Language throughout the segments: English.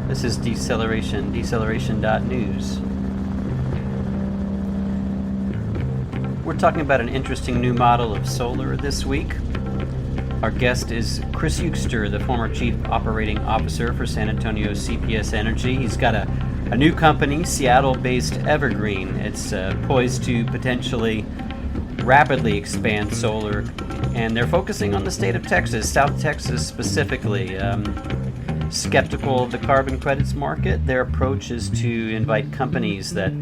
This is deceleration.news. We're talking about an interesting new model of solar this week. Our guest is Cris Eugster, the former Chief Operating Officer for San Antonio's CPS Energy. He's got a new company, Seattle-based Evergreen. It's poised to potentially rapidly expand solar, and they're focusing on the state of Texas, South Texas specifically. Skeptical of the carbon credits market, their approach is to invite companies that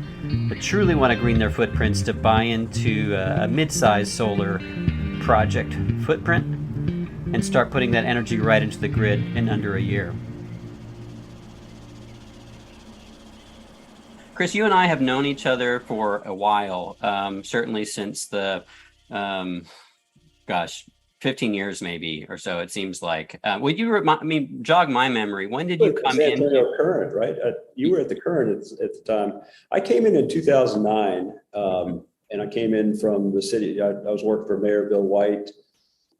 truly want to green their footprints to buy into a mid-sized solar project footprint and start putting that energy right into the grid in under a year. Cris, you and I have known each other for a while, certainly since the, 15 years maybe or so, it seems like. Would you jog my memory? When did you come San in? Antonio Current, right? You were at the Current at the time. I came in 2009, and I came in from the city. I was working for Mayor Bill White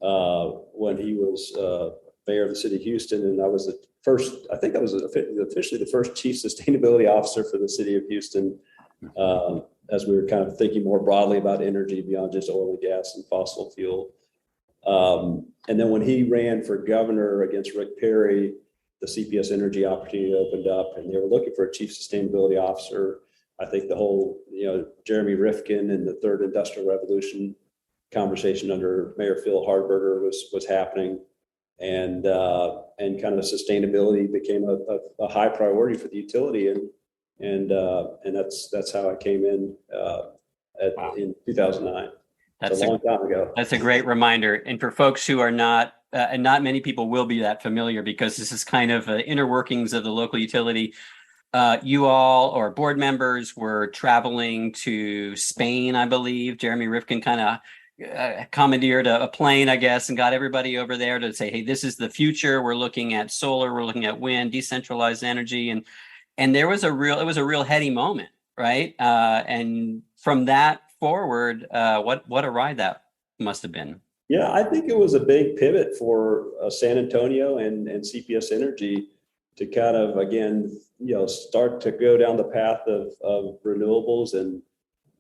when he was mayor of the city of Houston, and I was officially the first chief sustainability officer for the city of Houston, as we were kind of thinking more broadly about energy beyond just oil and gas and fossil fuel. And then when he ran for governor against Rick Perry, the CPS Energy opportunity opened up, and they were looking for a chief sustainability officer. I think the whole, Jeremy Rifkin and the third industrial revolution conversation under Mayor Phil Hardberger was happening, and kind of sustainability became a high priority for the utility, and that's how I came in in 2009. That's a long time ago. That's a great reminder. And for folks who are not, and not many people will be that familiar, because this is kind of inner workings of the local utility. You all, or board members, were traveling to Spain, I believe. Jeremy Rifkin kind of commandeered a plane, I guess, and got everybody over there to say, hey, this is the future. We're looking at solar, we're looking at wind, decentralized energy. And it was a real heady moment, right? And from that forward, what a ride that must have been. Yeah, I think it was a big pivot for San Antonio and CPS Energy to kind of, again, start to go down the path of renewables, and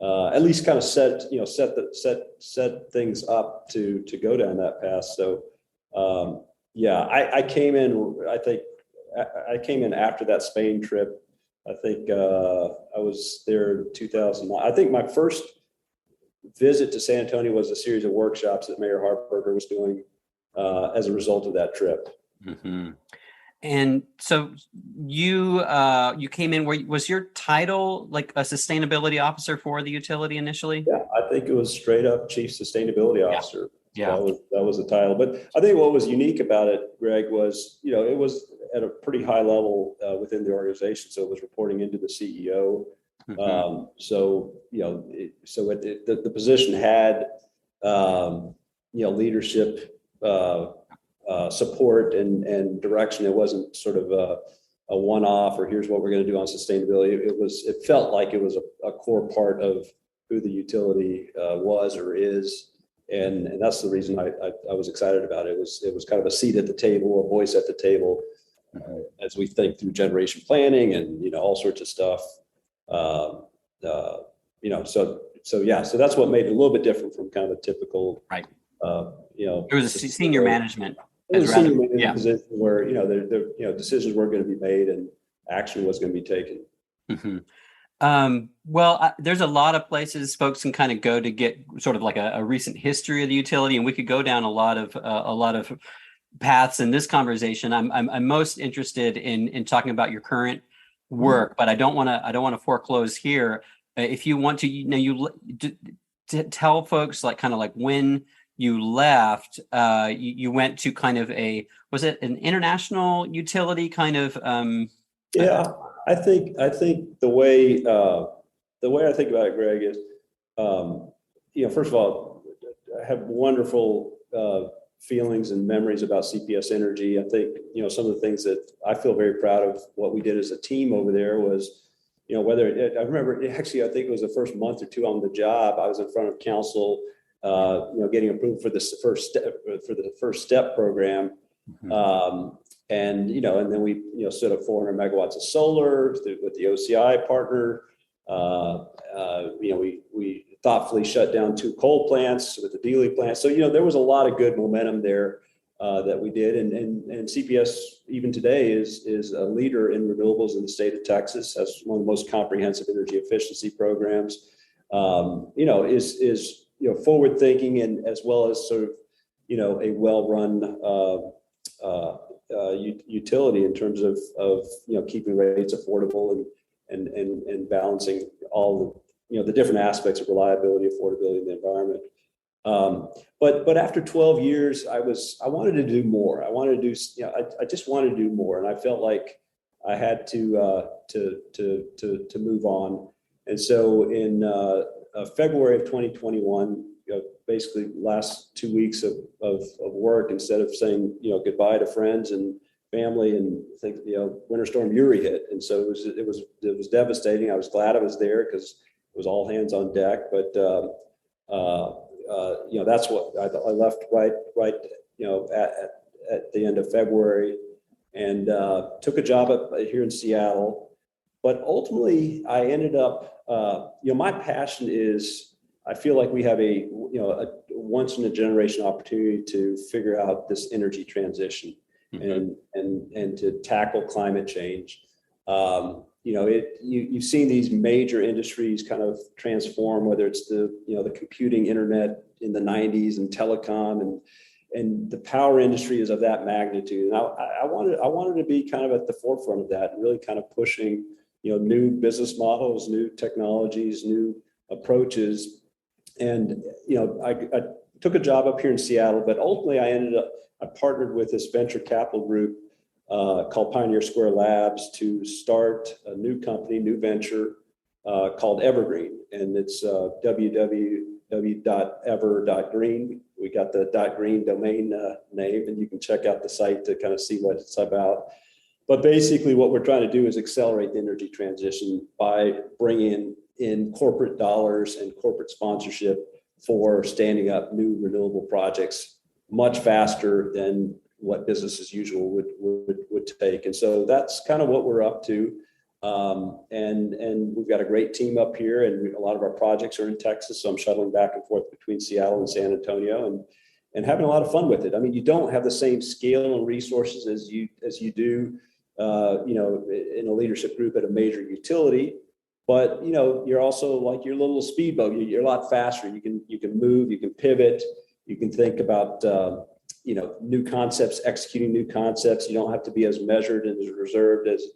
at least kind of set things up to go down that path. So I came in. I think I came in after that Spain trip. I think I was there in 2009. I think my first visit to San Antonio was a series of workshops that Mayor Hardberger was doing as a result of that trip. Mm-hmm. And so you came in. Was your title like a sustainability officer for the utility initially? Yeah, I think it was straight up chief sustainability officer. Yeah. That was the title. But I think what was unique about it, Greg, was it was at a pretty high level within the organization. So it was reporting into the CEO. Mm-hmm. The position had leadership support and direction. It wasn't sort of a one-off, or here's what we're going to do on sustainability. It felt like it was a core part of who the utility was or is, and that's the reason I was excited about it. It was kind of a seat at the table, a voice at the table, as we think through generation planning and all sorts of stuff. So that's what made it a little bit different from kind of a typical, right. It was a senior management. It was a senior management position where decisions were going to be made and action was going to be taken. Mm-hmm. There's a lot of places folks can kind of go to get sort of like a recent history of the utility, and we could go down a lot of paths in this conversation. I'm most interested in talking about your current work, but I don't want to foreclose here. If you want to, to tell folks like kind of like when you left, you went to kind of was it an international utility kind of? I think the way I think about it, Greg, is first of all, I have wonderful feelings and memories about CPS Energy. I think some of the things that I feel very proud of what we did as a team over there was, I remember actually, I think it was the first month or two on the job, I was in front of council, getting approved for the first step program. Mm-hmm. And, and then we, stood up 400 megawatts of solar with the OCI partner. We thoughtfully shut down 2 coal plants with the Dealey plant. So, there was a lot of good momentum there that we did. And CPS, even today, is a leader in renewables in the state of Texas, has one of the most comprehensive energy efficiency programs, is forward thinking, and as well as sort of, a well-run utility in terms of keeping rates affordable and balancing all the different aspects of reliability, affordability, and the environment. But after 12 years, I wanted to do more. I wanted to do, I just wanted to do more, and I felt like I had to move on. And so in February of 2021, basically last 2 weeks of work, instead of saying goodbye to friends and family, and think Winter Storm Uri hit, and so it was devastating. I was glad I was there because it was all hands on deck. But that's what I left right at the end of February, and took a job here in Seattle. But ultimately, I ended up, my passion is, I feel like we have a once in a generation opportunity to figure out this energy transition, mm-hmm. and to tackle climate change. You've seen these major industries kind of transform, whether it's the computing internet in the 90s and telecom, and the power industry is of that magnitude. And I wanted to be kind of at the forefront of that, and really kind of pushing new business models, new technologies, new approaches. And I took a job up here in Seattle, but ultimately I partnered with this venture capital group called Pioneer Square Labs to start a new company, new venture called Evergreen, and it's www.ever.green. We got the .green domain name, and you can check out the site to kind of see what it's about. But basically, what we're trying to do is accelerate the energy transition by bringing in corporate dollars and corporate sponsorship for standing up new renewable projects much faster than what business as usual would take. And so that's kind of what we're up to. And we've got a great team up here, and a lot of our projects are in Texas. So I'm shuttling back and forth between Seattle and San Antonio, and having a lot of fun with it. I mean, you don't have the same scale and resources as you do, in a leadership group at a major utility. But you're also like your little speedboat. You're a lot faster. You can move. You can pivot. You can think about new concepts, executing new concepts. You don't have to be as measured and as reserved as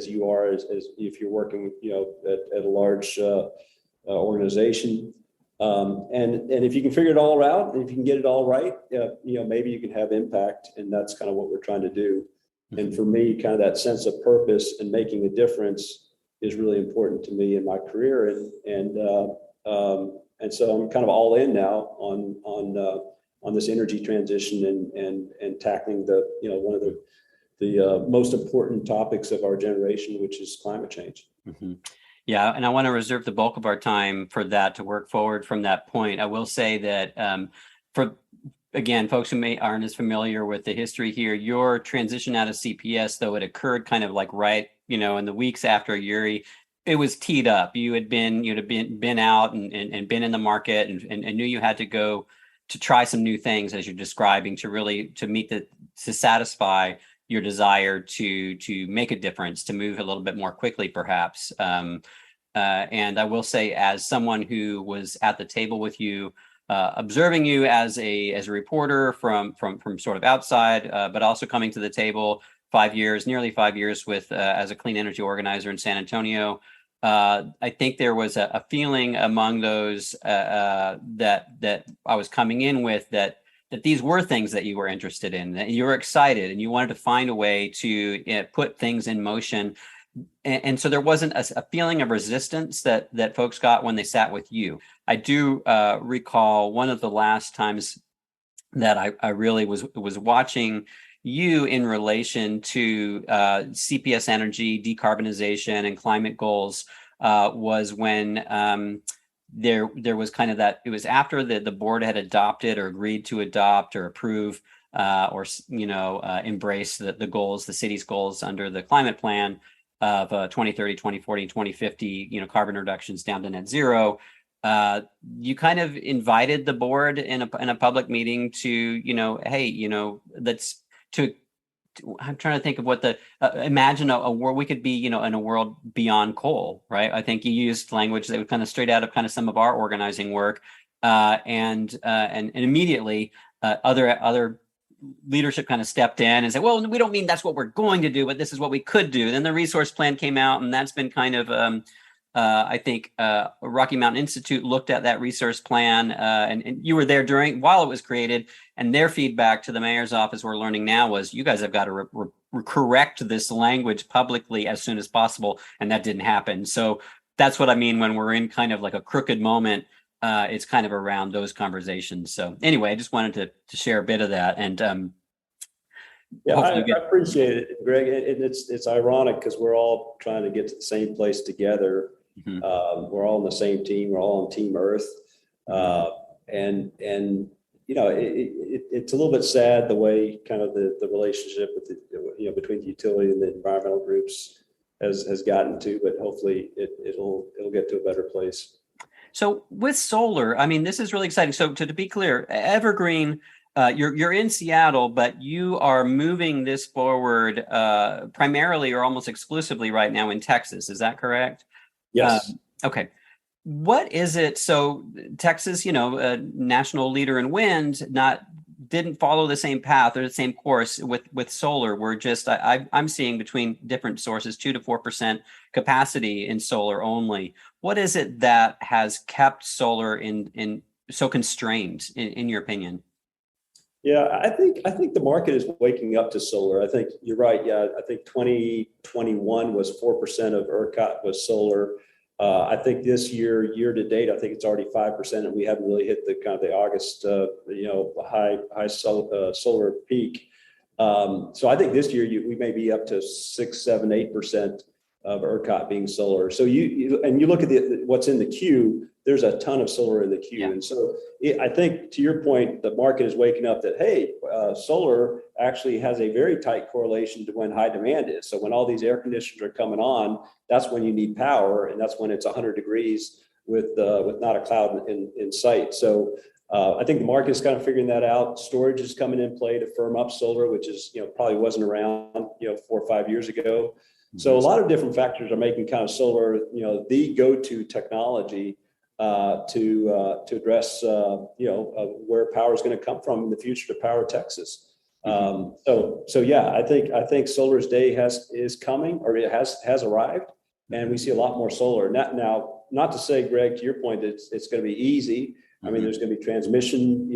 you are as if you're working at a large organization. And if you can figure it all out, and if you can get it all right, maybe you can have impact. And that's kind of what we're trying to do. Mm-hmm. And for me, kind of that sense of purpose and making a difference is really important to me in my career. And so I'm kind of all in now on this energy transition and tackling one of the most important topics of our generation, which is climate change. Mm-hmm. Yeah, and I want to reserve the bulk of our time for that, to work forward from that point. I will say that again, folks who aren't as familiar with the history here, your transition out of CPS, though it occurred kind of like right, in the weeks after Uri, it was teed up. You'd been out and been in the market and knew you had to go to try some new things, as you're describing, to satisfy your desire to make a difference, to move a little bit more quickly, perhaps. And I will say, as someone who was at the table with you, observing you as a reporter from sort of outside, but also coming to the table nearly 5 years with as a clean energy organizer in San Antonio. I think there was a feeling among those that I was coming in with that these were things that you were interested in, that you were excited and you wanted to find a way to put things in motion. And so there wasn't a feeling of resistance that folks got when they sat with you. I do recall one of the last times that I really was watching you in relation to CPS Energy, decarbonization, and climate goals was when there was kind of that. It was after the board had adopted or agreed to adopt or approve embrace the goals, the city's goals under the climate plan of 2030, 2040, 2050, carbon reductions down to net zero. You kind of invited the board in a public meeting to, let's to I'm trying to think of what imagine a world we could be, in a world beyond coal, right? I think you used language that was kind of straight out of kind of some of our organizing work, and immediately other leadership kind of stepped in and said, well, we don't mean that's what we're going to do, but this is what we could do. Then the resource plan came out, and that's been kind of I think Rocky Mountain Institute looked at that resource plan, and you were there while it was created. And their feedback to the mayor's office, we're learning now, was you guys have got to correct this language publicly as soon as possible, and that didn't happen. So that's what I mean when we're in kind of like a crooked moment. It's kind of around those conversations. So anyway, I just wanted to share a bit of that, and I appreciate it, Greg. And it's ironic because we're all trying to get to the same place together. Mm-hmm. We're all on the same team. We're all on Team Earth, and it's a little bit sad the way kind of the relationship with between the utility and the environmental groups has gotten to. But hopefully it'll get to a better place. So with solar, I mean, this is really exciting. So to be clear, Evergreen. You're in Seattle, but you are moving this forward primarily or almost exclusively right now in Texas. Is that correct? Yes. Okay. What is it? So Texas, a national leader in wind, didn't follow the same path or the same course with solar. We're just I'm seeing between different sources 2 to 4% capacity in solar only. What is it that has kept solar in so constrained in your opinion? Yeah, I think the market is waking up to solar. I think you're right. Yeah, I think 2021 was 4% of ERCOT was solar. I think this year to date, I think it's already 5%, and we haven't really hit the kind of the August, high solar peak. So I think this year we may be up to 6, 7, 8% of ERCOT being solar. So you look at what's in the queue. There's a ton of solar in the queue. Yeah. And so I think to your point, the market is waking up that, hey, solar actually has a very tight correlation to when high demand is. So when all these air conditioners are coming on, that's when you need power. And that's when it's 100 degrees with not a cloud in sight. So I think the market is kind of figuring that out. Storage is coming in play to firm up solar, which is, probably wasn't around, 4 or 5 years ago. So a lot of different factors are making kind of solar, the go-to technology to address, where power is going to come from in the future to power Texas. So yeah, I think solar's day is coming, or it has arrived, and we see a lot more solar. Now, not to say, Greg, to your point, it's going to be easy. I mean, there's going to be transmission,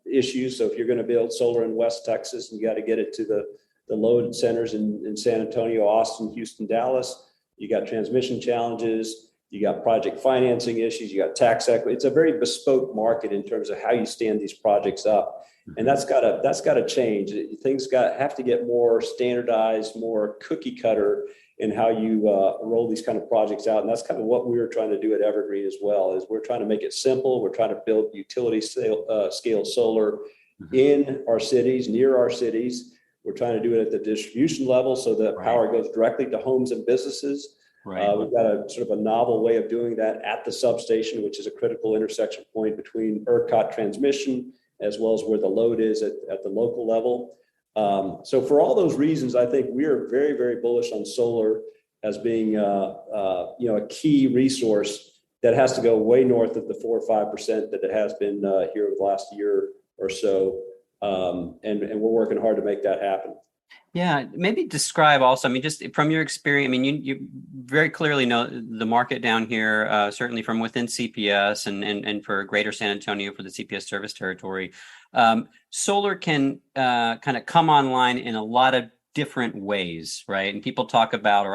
issues. So if you're going to build solar in West Texas, you got to get it to the load centers in San Antonio, Austin, Houston, Dallas. You got transmission challenges. You got project financing issues. You got tax equity. It's a very bespoke market in terms of how you stand these projects up, and that's got to change. Things have to get more standardized, more cookie cutter in how you roll these kind of projects out. And that's kind of what we're trying to do at Evergreen as well. Is we're trying to make it simple. We're trying to build utility scale solar in our cities, near our cities. We're trying to do it at the distribution level so that power goes directly to homes and businesses. Right. We've got a sort of a novel way of doing that at the substation, which is a critical intersection point between ERCOT transmission as well as where the load is at the local level. So for all those reasons, I think we are very, very bullish on solar as being a key resource that has to go way north of the 4 or 5% that it has been here over the last year or so. And we're working hard to make that happen. Yeah, maybe describe also, I mean, just from your experience, I mean, you very clearly know the market down here, certainly from within CPS and for greater San Antonio for the CPS service territory. Solar can kind of come online in a lot of different ways, right? And people talk about,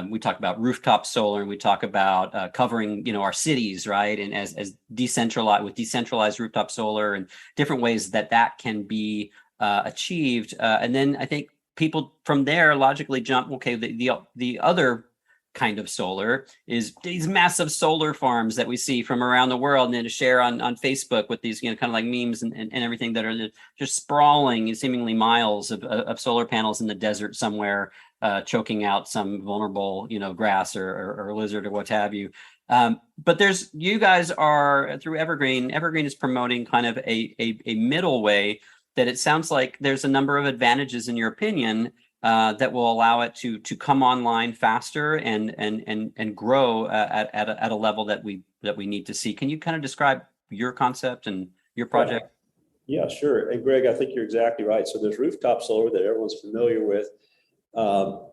we talk about rooftop solar, and we talk about covering, our cities, right? And as decentralized rooftop solar and different ways that can be achieved. And then I think people from there logically jump, okay, the other kind of solar is these massive solar farms that we see from around the world and then to share on Facebook with these, kind of like memes and everything that are just sprawling seemingly miles of solar panels in the desert somewhere, choking out some vulnerable, grass or lizard or what have you. But you guys are through Evergreen is promoting kind of a middle way that it sounds like there's a number of advantages in your opinion that will allow it to come online faster and grow at a level that we need to see. Can you kind of describe your concept and your project? Yeah, sure. And Greg, I think you're exactly right. So there's rooftop solar that everyone's familiar with.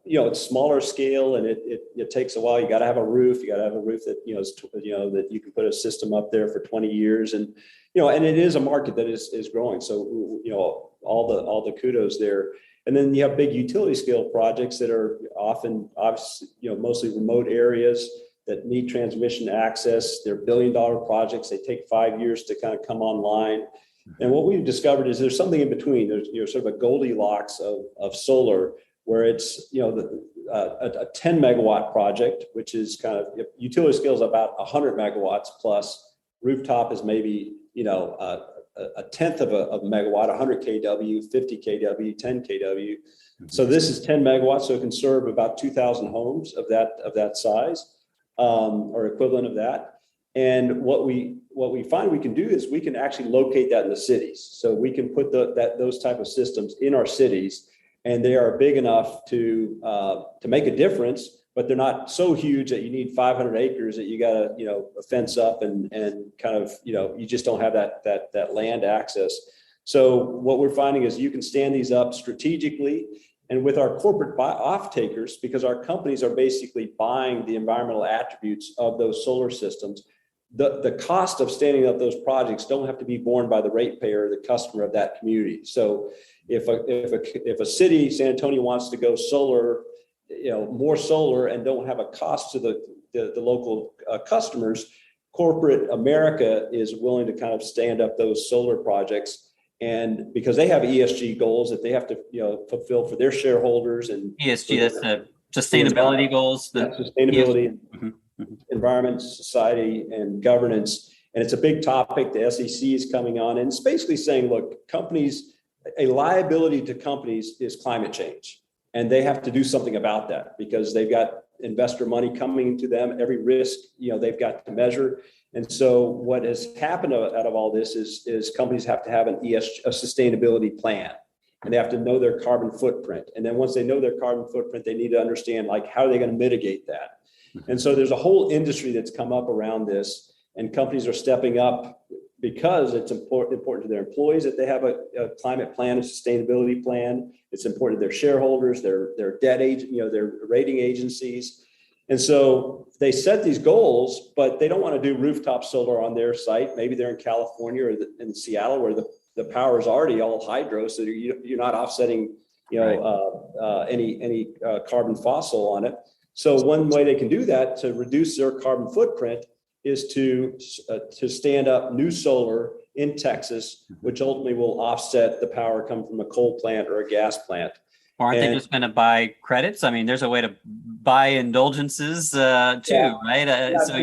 It's smaller scale and it takes a while. You got to have a roof. You got to have a roof that, that you can put a system up there for 20 years. And, and it is a market that is growing. So, all the kudos there. And then you have big utility scale projects that are often, obviously, mostly remote areas that need transmission access. They're $1 billion projects. They take 5 years to kind of come online. And what we've discovered is there's something in between. There's sort of a Goldilocks of solar, where it's a 10 megawatt project, which is kind of utility scale is about 100 megawatts plus. Rooftop is maybe a tenth of a megawatt, 100 kW, 50 kW, 10 kW. So this is 10 megawatts, so it can serve about 2,000 homes of that size, or equivalent of that. And what we find we can do is we can actually locate that in the cities. So we can put those type of systems in our cities, and they are big enough to make a difference. But they're not so huge that you need 500 acres that you got to, fence up and kind of, you just don't have that land access. So what we're finding is you can stand these up strategically and with our corporate off-takers, because our companies are basically buying the environmental attributes of those solar systems. The cost of standing up those projects don't have to be borne by the ratepayer, the customer of that community. So if a city, San Antonio, wants to go solar, more solar and don't have a cost to the local customers, corporate America is willing to kind of stand up those solar projects. And because they have ESG goals that they have to, fulfill for their shareholders and ESG, that's the sustainability goals. Sustainability, environment, society, and governance. And it's a big topic. The SEC is coming on, and it's basically saying, look, a liability to companies is climate change. And they have to do something about that because they've got investor money coming to them. Every risk, they've got to measure. And so what has happened out of all this is companies have to have a sustainability plan, and they have to know their carbon footprint. And then once they know their carbon footprint, they need to understand, how are they going to mitigate that? And so there's a whole industry that's come up around this, and companies are stepping up because it's important to their employees that they have a climate plan, a sustainability plan. It's important to their shareholders, their debt agent, their rating agencies. And so they set these goals, but they don't want to do rooftop solar on their site. Maybe they're in California or in Seattle where the power is already all hydro, so you're not offsetting any carbon fossil on it. So one way they can do that to reduce their carbon footprint is to stand up new solar in Texas, which ultimately will offset the power coming from a coal plant or a gas plant. Or aren't they just going to buy credits? I mean, there's a way to buy indulgences too, right? So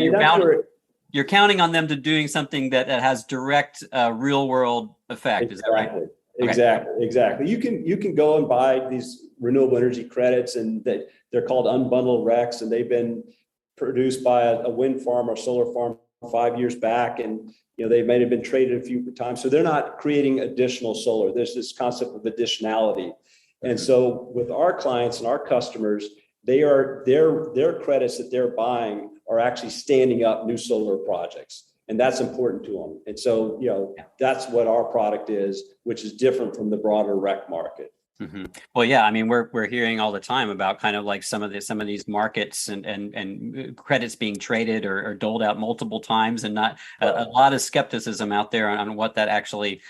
you're counting on them to doing something that has direct real world effect. Is that right? Exactly. You can go and buy these renewable energy credits, and they're called unbundled RECs, and they've been produced by a wind farm or solar farm 5 years back, and they might have been traded a few times. So they're not creating additional solar. There's this concept of additionality. And so with our clients and our customers, their credits that they're buying are actually standing up new solar projects. And that's important to them. And so, that's what our product is, which is different from the broader REC market. Mm-hmm. Well, yeah, I mean, we're hearing all the time about kind of like some of these markets and credits being traded or doled out multiple times, and not a lot of skepticism out there on what that actually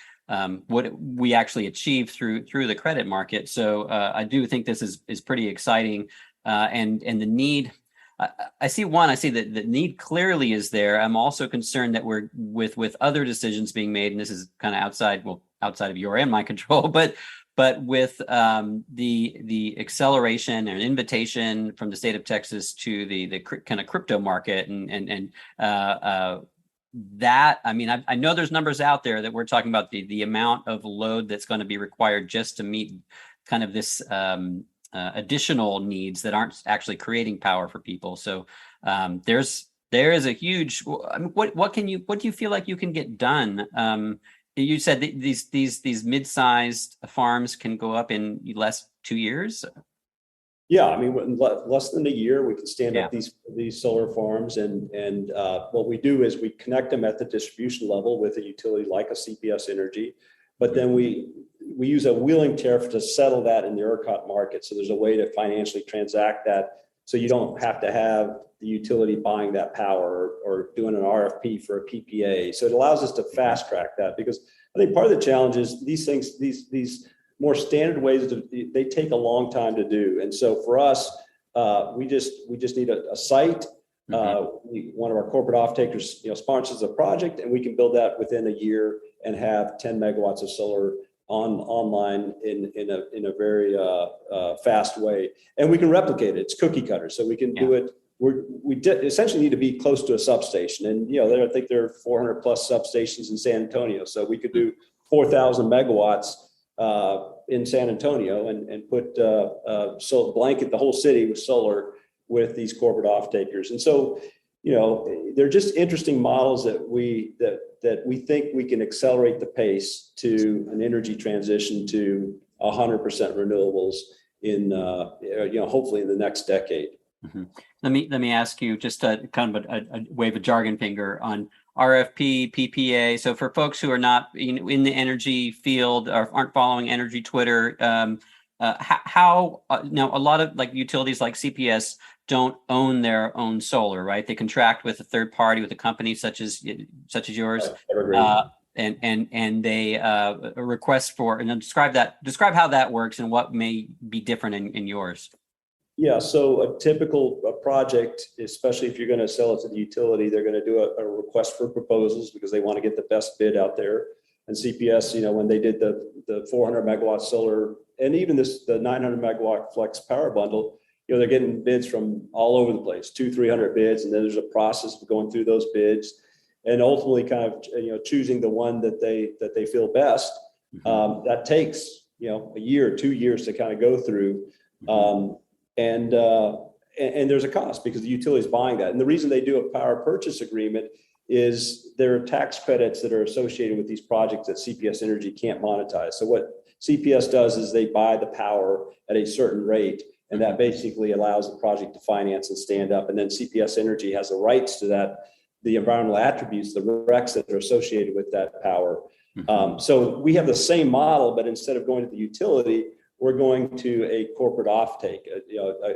what we actually achieve through the credit market. So I do think this is pretty exciting, and the need. I see that the need clearly is there. I'm also concerned that we're with other decisions being made, and this is kind of outside of your and my control, but but with the acceleration and invitation from the state of Texas to the kind of crypto market and that, I mean, I know there's numbers out there that we're talking about the amount of load that's going to be required just to meet kind of this additional needs that aren't actually creating power for people. So there is a huge. I mean, what do you feel like you can get done? You said these mid-sized farms can go up in less 2 years. Yeah, I mean, in less than a year, we can stand up these solar farms, and what we do is we connect them at the distribution level with a utility like a CPS Energy, but then we use a wheeling tariff to settle that in the ERCOT market. So there's a way to financially transact that, so you don't have to have the utility buying that power or doing an RFP for a PPA. So it allows us to fast track that, because I think part of the challenge is these things, these more standard ways, they take a long time to do. And so for us, we just need a site. One of our corporate off-takers, sponsors a project, and we can build that within a year and have 10 megawatts of solar online in a very fast way. And we can replicate it. It's cookie cutter, so we can do it. We essentially need to be close to a substation, and I think there are 400 plus substations in San Antonio, so we could do 4,000 megawatts in San Antonio and put blanket the whole city with solar with these corporate off-takers. And so, they're just interesting models that we think we can accelerate the pace to an energy transition to 100% renewables in hopefully in the next decade. Mm-hmm. Let me ask you just a kind of a wave a jargon finger on RFP, PPA. So for folks who are not in the energy field or aren't following energy Twitter, how now a lot of like utilities like CPS don't own their own solar, right? They contract with a third party, with a company such as yours, and they request for, and then describe how that works and what may be different in yours. Yeah, so a typical project, especially if you're going to sell it to the utility, they're going to do a request for proposals because they want to get the best bid out there. And CPS, when they did the 400 megawatt solar and even the 900 megawatt flex power bundle, they're getting bids from all over the place, 200-300 bids, and then there's a process of going through those bids and ultimately kind of choosing the one that they feel best. That takes a year or 2 years to kind of go through. And there's a cost because the utility is buying that. And the reason they do a power purchase agreement is there are tax credits that are associated with these projects that CPS Energy can't monetize. So what CPS does is they buy the power at a certain rate, and that basically allows the project to finance and stand up. And then CPS Energy has the rights to that, the environmental attributes, the RECs that are associated with that power. So we have the same model, but instead of going to the utility, we're going to a corporate offtake,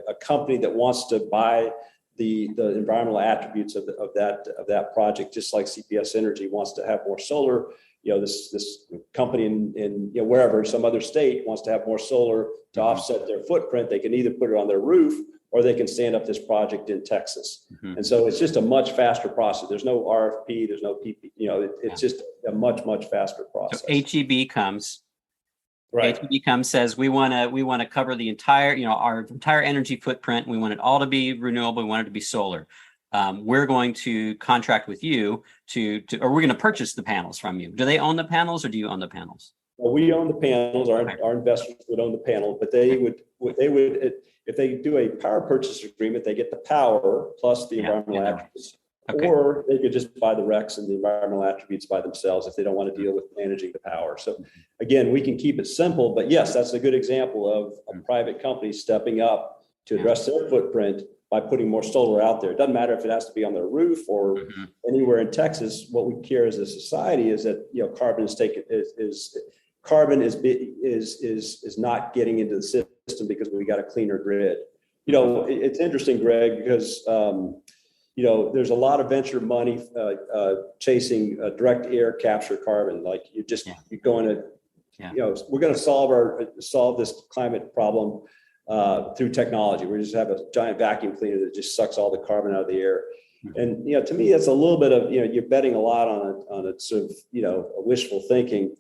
a company that wants to buy the environmental attributes of that project, just like CPS Energy wants to have more solar. This company in wherever, some other state wants to have more solar to offset their footprint. They can either put it on their roof or they can stand up this project in Texas. And so it's just a much faster process. There's no RFP, there's no PP. It's just a much faster process. So HEB comes. Right. HEB says we want to cover the entire, our entire energy footprint. We want it all to be renewable. We want it to be solar. We're going to contract with you or we're going to purchase the panels from you. Do they own the panels or do you own the panels? Well, we own the panels. Our investors would own the panel, but they would if they do a power purchase agreement, they get the power plus the environmental attributes. Okay. Or they could just buy the RECs and the environmental attributes by themselves if they don't want to deal with managing the power. So again, we can keep it simple, but yes, that's a good example of a private company stepping up to address their footprint by putting more solar out there. It doesn't matter if it has to be on their roof or anywhere in Texas. What we care as a society is that carbon is not getting into the system because we got a cleaner grid. It's interesting, Greg, because there's a lot of venture money chasing direct air capture carbon. Like you're going to, we're going to solve this climate problem through technology. We just have a giant vacuum cleaner that just sucks all the carbon out of the air. And to me, that's a little bit of you're betting a lot on a sort of a wishful thinking.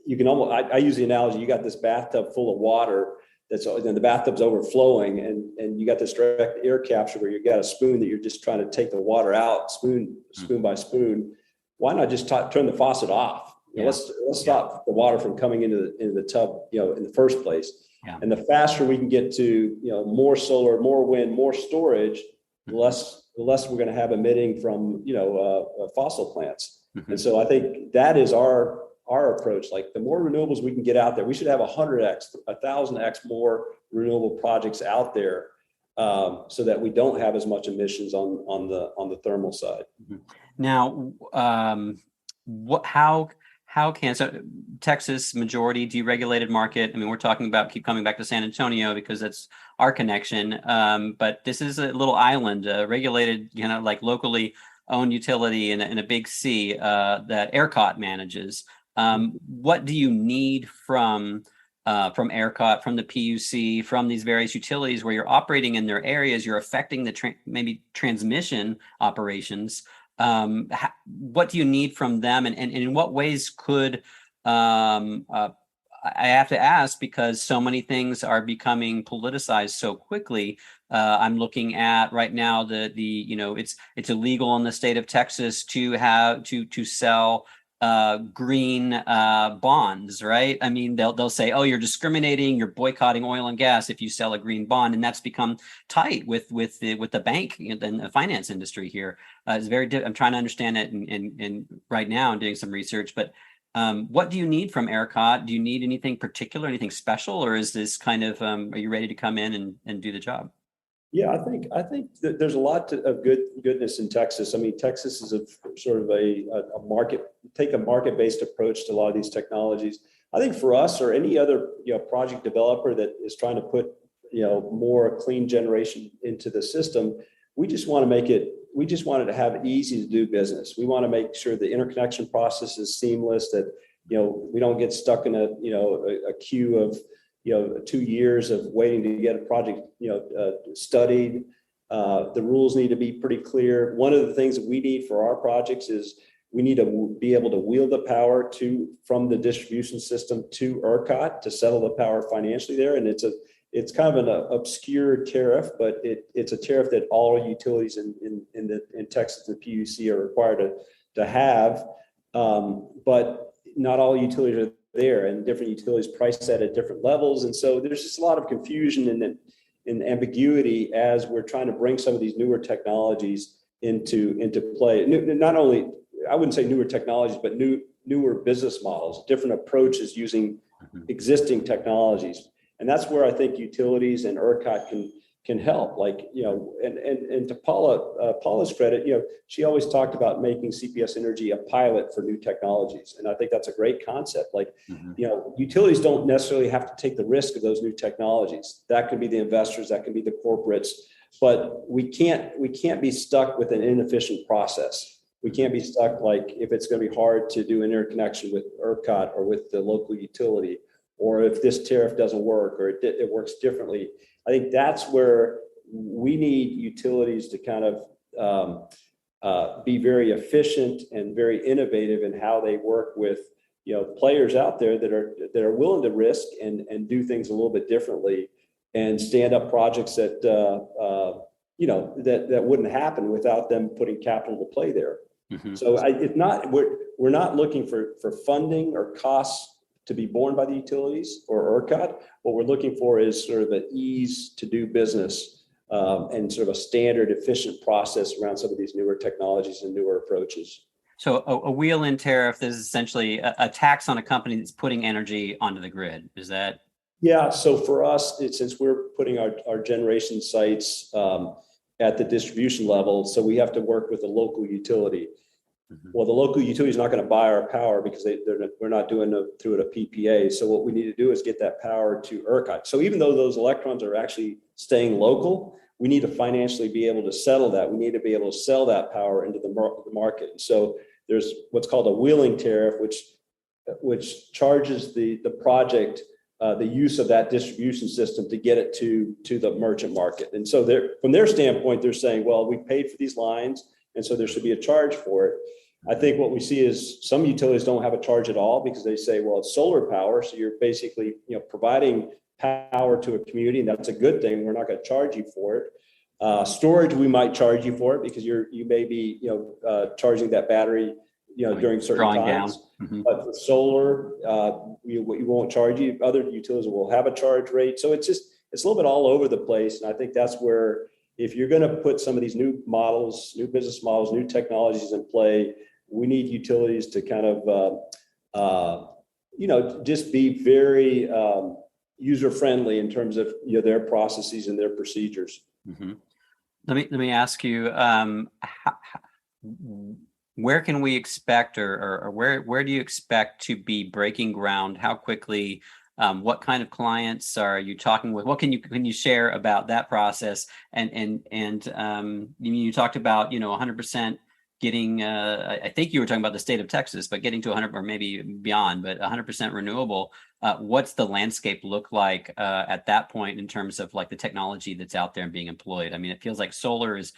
you can almost, I use the analogy, you got this bathtub full of water and the bathtub's overflowing, and you got this direct air capture where you got a spoon that you're just trying to take the water out spoon by spoon. Why not just turn the faucet off? Let's stop the water from coming into the tub, in the first place. Yeah. And the faster we can get to, more solar, more wind, more storage, the less we're going to have emitting from, fossil plants. Mm-hmm. And so I think that is our approach. Like, the more renewables we can get out there, we should have 100x, 1,000x more renewable projects out there, so that we don't have as much emissions on the thermal side. Mm-hmm. Now, how can Texas, majority deregulated market? I mean, we're talking about, keep coming back to San Antonio because that's our connection. But this is a little island, regulated, like locally owned utility in a big C that ERCOT manages. What do you need from ERCOT, from the PUC, from these various utilities where you're operating in their areas, you're affecting the maybe transmission operations? What do you need from them, and in what ways could I have to ask, because so many things are becoming politicized so quickly. I'm looking at right now it's illegal in the state of Texas to have to sell green bonds, right? I mean, they'll say, oh, you're discriminating, you're boycotting oil and gas if you sell a green bond, and that's become tight with the bank and the finance industry here. It's very. I'm trying to understand it, and right now I'm doing some research. But what do you need from ERCOT? Do you need anything particular, anything special, or is this kind of are you ready to come in and do the job? Yeah, I think that there's a lot of goodness in Texas. I mean, Texas is a sort of a market-based approach to a lot of these technologies. I think for us or any other project developer that is trying to put more clean generation into the system, we just want to have it easy to do business. We want to make sure the interconnection process is seamless, that we don't get stuck in a queue of 2 years of waiting to get a project, studied. The rules need to be pretty clear. One of the things that we need for our projects is we need to be able to wheel the power from the distribution system to ERCOT to settle the power financially there. And it's kind of an obscure tariff, but it's a tariff that all utilities in Texas and the PUC are required to have. But not all utilities are there, and different utilities price that at different levels. And so there's just a lot of confusion and ambiguity as we're trying to bring some of these newer technologies into play. Not only, I wouldn't say newer technologies, but newer business models, different approaches using existing technologies. And that's where I think utilities and ERCOT can help. Like, and to Paula's credit, she always talked about making CPS Energy a pilot for new technologies. And I think that's a great concept. Like, utilities don't necessarily have to take the risk of those new technologies. That could be the investors, that can be the corporates, but we can't be stuck with an inefficient process. We can't be stuck, like, if it's going to be hard to do interconnection with ERCOT or with the local utility, or if this tariff doesn't work or it works differently. I think that's where we need utilities to kind of be very efficient and very innovative in how they work with players out there that are willing to risk and do things a little bit differently, and stand up projects that that wouldn't happen without them putting capital to play there. Mm-hmm. So we're not looking for funding or costs to be borne by the utilities or ERCOT. What we're looking for is sort of an ease to do business and sort of a standard, efficient process around some of these newer technologies and newer approaches. So a wheel-in tariff is essentially a tax on a company that's putting energy onto the grid. Is that? Yeah. So for us, since we're putting our generation sites at the distribution level, so we have to work with a local utility. Mm-hmm. Well, the local utility is not going to buy our power because we're not doing it through a PPA. So what we need to do is get that power to ERCOT. So even though those electrons are actually staying local, we need to financially be able to settle that. We need to be able to sell that power into the market. So there's what's called a wheeling tariff, which charges the project the use of that distribution system to get it to the merchant market. And so from their standpoint, they're saying, well, we paid for these lines, and so there should be a charge for it. I think what we see is some utilities don't have a charge at all because they say, well, it's solar power. So you're basically, providing power to a community, and that's a good thing. We're not going to charge you for it. Storage, we might charge you for it because you may be, charging that battery, during certain drawing times. Down. Mm-hmm. But with solar, we won't charge you. Other utilities will have a charge rate. So it's a little bit all over the place. And I think that's where, if you're going to put some of these new models, new business models, new technologies in play, we need utilities to kind of, just be very user-friendly in terms of their processes and their procedures. Mm-hmm. Let me ask you, where can we expect, or where do you expect to be breaking ground? How quickly? What kind of clients are you talking with? What can you share about that process? And you talked about 100% getting. I think you were talking about the state of Texas, but getting to 100 or maybe beyond, but 100% renewable. What's the landscape look like at that point in terms of like the technology that's out there and being employed? I mean, it feels like solar is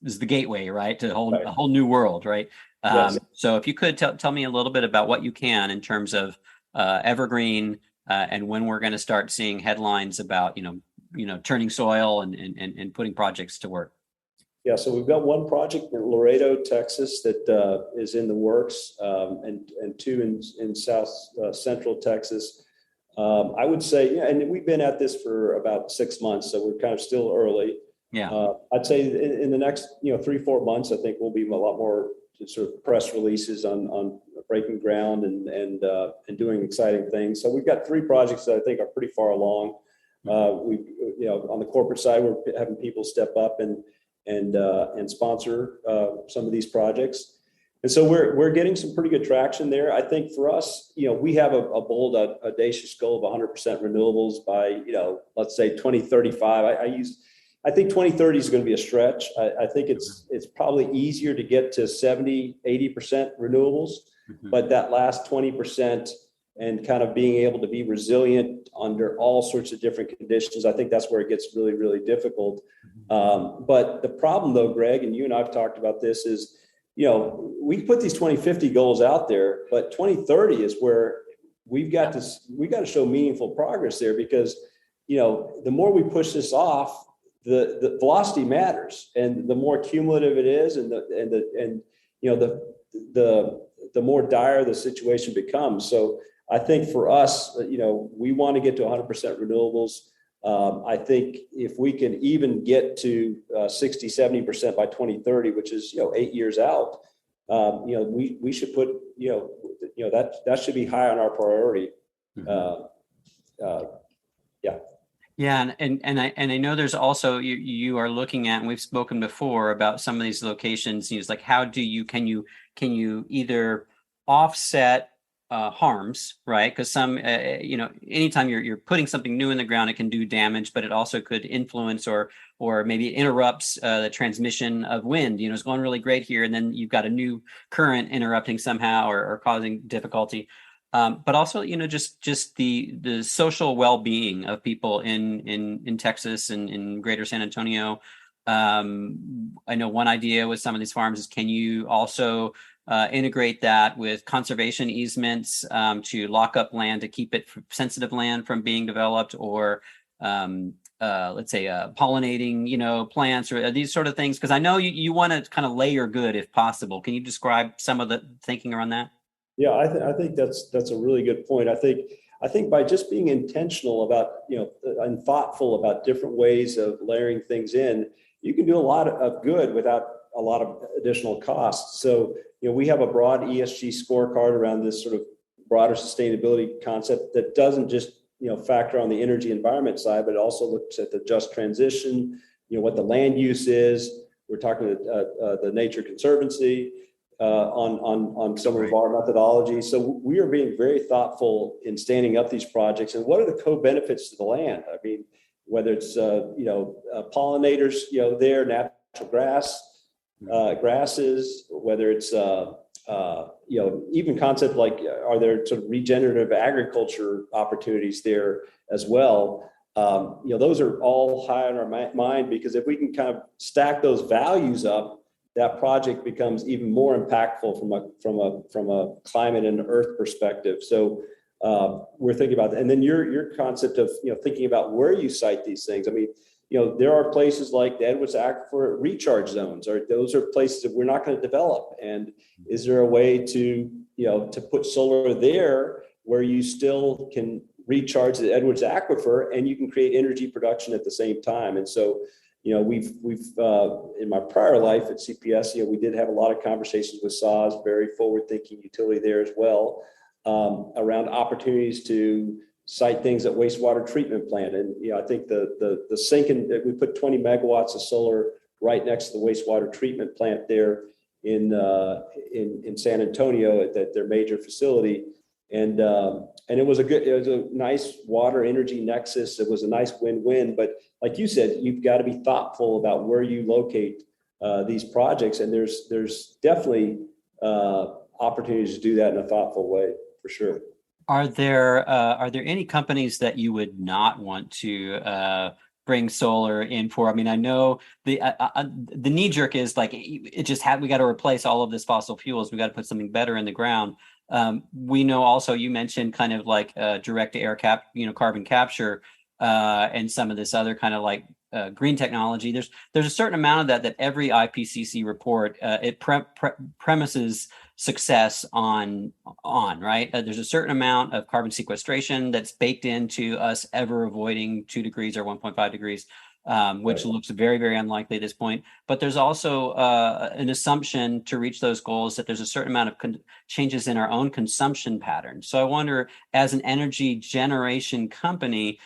the gateway, right, to a whole new world, right? Yes. So if you could tell me a little bit about what you can in terms of Evergreen. And when we're going to start seeing headlines about, turning soil and putting projects to work. Yeah, so we've got one project in Laredo, Texas, that is in the works, and two in South Central Texas. I would say, and we've been at this for about 6 months, so we're kind of still early. Yeah, I'd say in the next 3-4 months, I think we'll be a lot more sort of press releases on breaking ground and doing exciting things. So we've got 3 projects that I think are pretty far along. We on the corporate side, we're having people step up and sponsor some of these projects. And so we're getting some pretty good traction there. I think for us, we have a bold, audacious goal of 100% renewables by, let's say 2035. I think 2030 is going to be a stretch. I think it's probably easier to get to 70, 80% renewables, but that last 20% and kind of being able to be resilient under all sorts of different conditions, I think that's where it gets really, really difficult. But the problem though, Greg, and you and I've talked about this, is, we put these 2050 goals out there, but 2030 is where we've got to show meaningful progress there, because, the more we push this off, the velocity matters, and the more cumulative it is, and the more dire the situation becomes. So I think for us, we want to get to 100% renewables. I think if we can even get to 60, 70% by 2030, which is 8 years out, we should put that should be high on our priority. Yeah, and I know there's also you are looking at, and we've spoken before about some of these locations. It's like, how can you either offset harms, right? Because some anytime you're putting something new in the ground, it can do damage, but it also could influence or maybe interrupts the transmission of wind. It's going really great here, and then you've got a new current interrupting somehow or causing difficulty. But also, just the social well-being of people in Texas and in Greater San Antonio. I know one idea with some of these farms is, can you also integrate that with conservation easements to lock up land, to keep it sensitive land from being developed, or let's say pollinating, plants, or these sort of things? Because I know you want to kind of layer good if possible. Can you describe some of the thinking around that? Yeah, I think that's a really good point. I think by just being intentional about, and thoughtful about different ways of layering things in, you can do a lot of good without a lot of additional costs. So, we have a broad ESG scorecard around this sort of broader sustainability concept that doesn't just, factor on the energy environment side, but it also looks at the just transition, what the land use is. We're talking to the Nature Conservancy on some of our methodology. So we are being very thoughtful in standing up these projects, and what are the co-benefits to the land? I mean, whether it's pollinators, there, natural grasses, whether it's even concept like, are there sort of regenerative agriculture opportunities there as well? Those are all high on our mind, because if we can kind of stack those values up, that project becomes even more impactful from a climate and earth perspective. So we're thinking about that. And then your concept of, thinking about where you site these things. I mean, there are places like the Edwards Aquifer recharge zones, or those are places that we're not going to develop. And is there a way to, to put solar there where you still can recharge the Edwards Aquifer and you can create energy production at the same time? And so, we've in my prior life at CPS, we did have a lot of conversations with SAS, very forward-thinking utility there as well, around opportunities to site things at wastewater treatment plant. And I think the sink, we put 20 megawatts of solar right next to the wastewater treatment plant there in San Antonio at their major facility. And it was a nice water energy nexus. It was a nice win-win. But like you said, you've got to be thoughtful about where you locate these projects. And there's definitely opportunities to do that in a thoughtful way, for sure. Are there any companies that you would not want to bring solar in for? I mean, I know the knee jerk is like, we got to replace all of this fossil fuels. We got to put something better in the ground. We know also, you mentioned kind of like direct air carbon capture, and some of this other kind of like green technology. There's a certain amount of that every IPCC report it premises success on, right? There's a certain amount of carbon sequestration that's baked into us ever avoiding 2 degrees or 1.5 degrees, which looks very, very unlikely at this point. But there's also an assumption to reach those goals that there's a certain amount of changes in our own consumption patterns. So I wonder, as an energy generation company,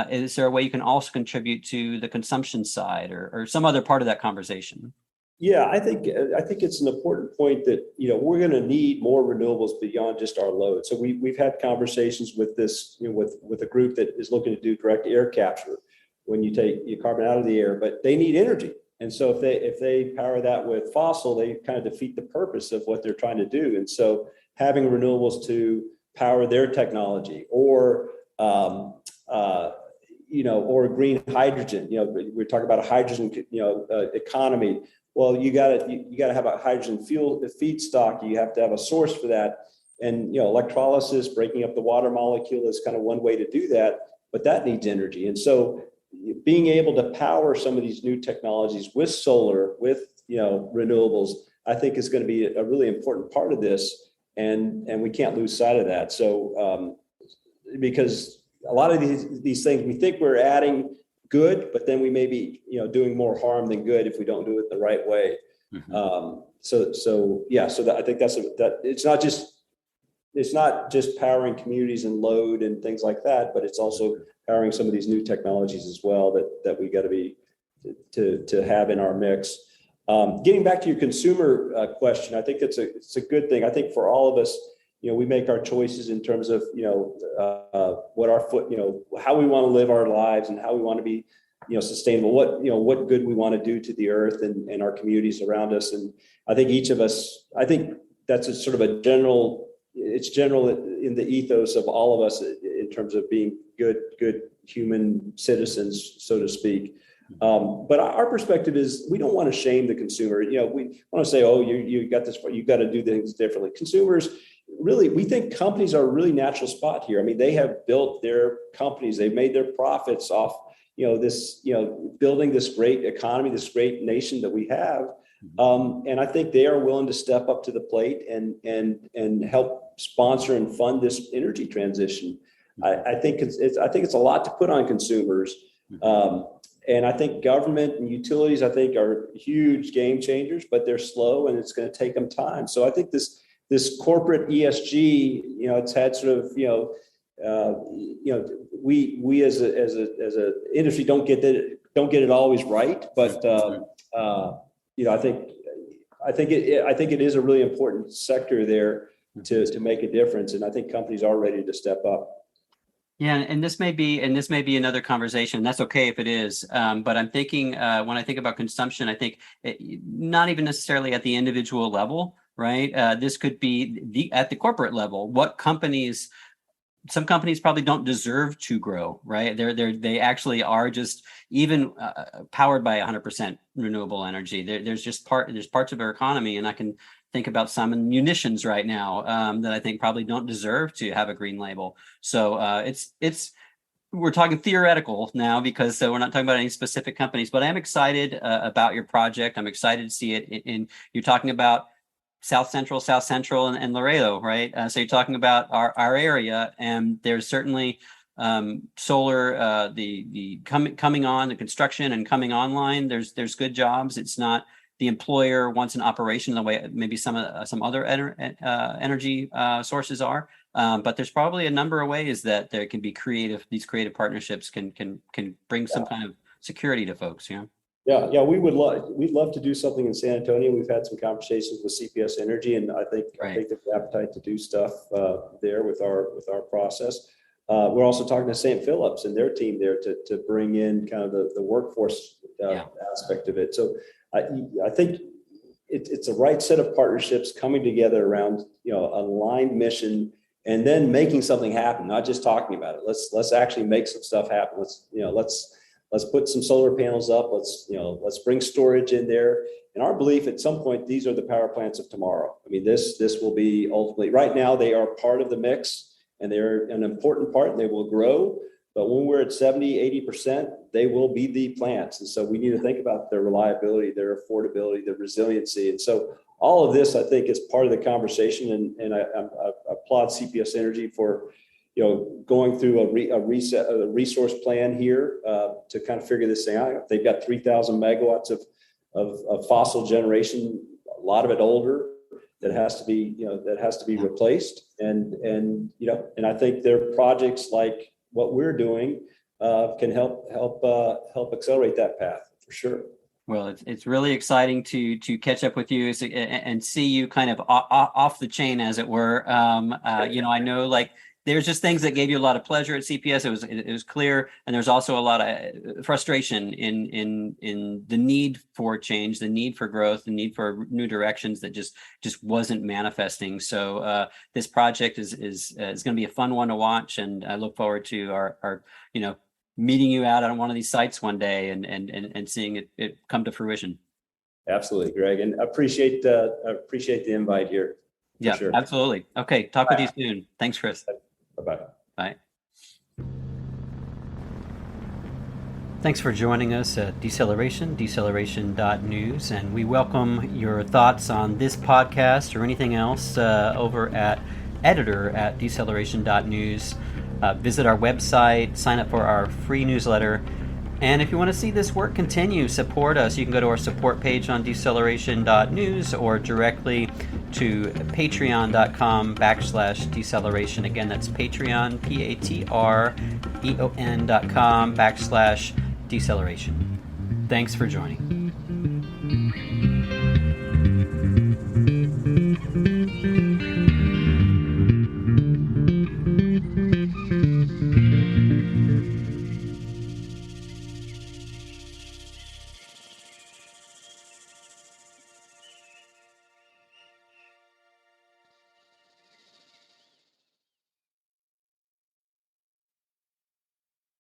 is there a way you can also contribute to the consumption side or some other part of that conversation? Yeah, I think it's an important point that, we're going to need more renewables beyond just our load. So we've had conversations with this, with a group that is looking to do direct air capture when you take your carbon out of the air, but they need energy. And so if they power that with fossil, they kind of defeat the purpose of what they're trying to do. And so having renewables to power their technology or green hydrogen, we're talking about a hydrogen, economy. Well, you got to have a hydrogen fuel feedstock. You have to have a source for that. And, electrolysis, breaking up the water molecule is kind of one way to do that, but that needs energy. And so being able to power some of these new technologies with solar, with, renewables, I think is going to be a really important part of this. And we can't lose sight of that. So, because a lot of these things, we think we're adding good, but then we may be, doing more harm than good if we don't do it the right way. Mm-hmm. So I think that it's not just powering communities and load and things like that, but it's also powering some of these new technologies as well that we got to be to have in our mix. Getting back to your consumer question, I think it's a good thing. I think for all of us, we make our choices in terms of, what our how we want to live our lives and how we want to be, sustainable, what good we want to do to the earth and our communities around us. And I think each of us, I think that's it's general in the ethos of all of us in terms of being good human citizens, so to speak. But our perspective is we don't want to shame the consumer. We want to say, oh, you got this, you got to do things differently. Consumers, really, we think companies are a really natural spot here. I mean, they have built their companies, they've made their profits off, this, building this great economy, this great nation that we have. And I think they are willing to step up to the plate and help sponsor and fund this energy transition. I think it's a lot to put on consumers. And I think government and utilities, are huge game changers, but they're slow and it's going to take them time. So I think this corporate ESG, it's had sort of, we as a industry don't get it always right, but I think it is a really important sector there to make a difference, and I think companies are ready to step up. Yeah, and this may be another conversation. That's okay if it is. But I'm thinking when I think about consumption, I think not even necessarily at the individual level, right? This could be at the corporate level. What companies some companies probably don't deserve to grow, right? They actually are just even powered by 100% renewable energy. There's parts of our economy, and I can think about some in munitions right now that I think probably don't deserve to have a green label. So we're talking theoretical now because we're not talking about any specific companies, but I am excited about your project. I'm excited to see it you're talking about South Central and Laredo, right? So you're talking about our area, and there's certainly solar, the coming on, the construction and coming online. There's good jobs. It's not the employer wants an operation the way maybe some other energy sources are. But there's probably a number of ways that there can be these creative partnerships can bring some kind of security to folks, you know? Yeah, we'd love to do something in San Antonio. We've had some conversations with CPS Energy, and I think there's appetite to do stuff there with our process. We're also talking to St. Phillips and their team there to bring in kind of the workforce aspect of it. So I think it's a right set of partnerships coming together around an aligned mission, and then making something happen, not just talking about it. Let's actually make some stuff happen. Let's put some solar panels up. Let's bring storage in there. And our belief, at some point, these are the power plants of tomorrow. I mean, this will be ultimately. Right now, they are part of the mix, and they're an important part, and they will grow. But when we're at 70, 80%, they will be the plants. And so we need to think about their reliability, their affordability, their resiliency. And so all of this, I think, is part of the conversation. And I applaud CPS Energy for going through a resource plan here to kind of figure this thing out. They've got 3,000 megawatts of fossil generation, a lot of it older, that has to be replaced. And I think their projects like what we're doing can help accelerate that path for sure. Well, it's really exciting to catch up with you and see you kind of off the chain, as it were. I know, like, there's just things that gave you a lot of pleasure at CPS. It was clear, and there's also a lot of frustration in the need for change, the need for growth, the need for new directions that just wasn't manifesting. So this project is going to be a fun one to watch, and I look forward to our meeting you out on one of these sites one day and seeing it come to fruition. Absolutely, Greg, and I appreciate the invite here. Yeah, sure. Absolutely. Okay, talk with you soon. Thanks, Cris. Bye-bye. Bye. Thanks for joining us at deceleration.news, and we welcome your thoughts on this podcast or anything else over at editor@deceleration.news. Visit our website, sign up for our free newsletter, and if you want to see this work continue, support us. You can go to our support page on deceleration.news or directly to patreon.com/deceleration. Again, that's Patreon, patreon.com/deceleration. Thanks for joining.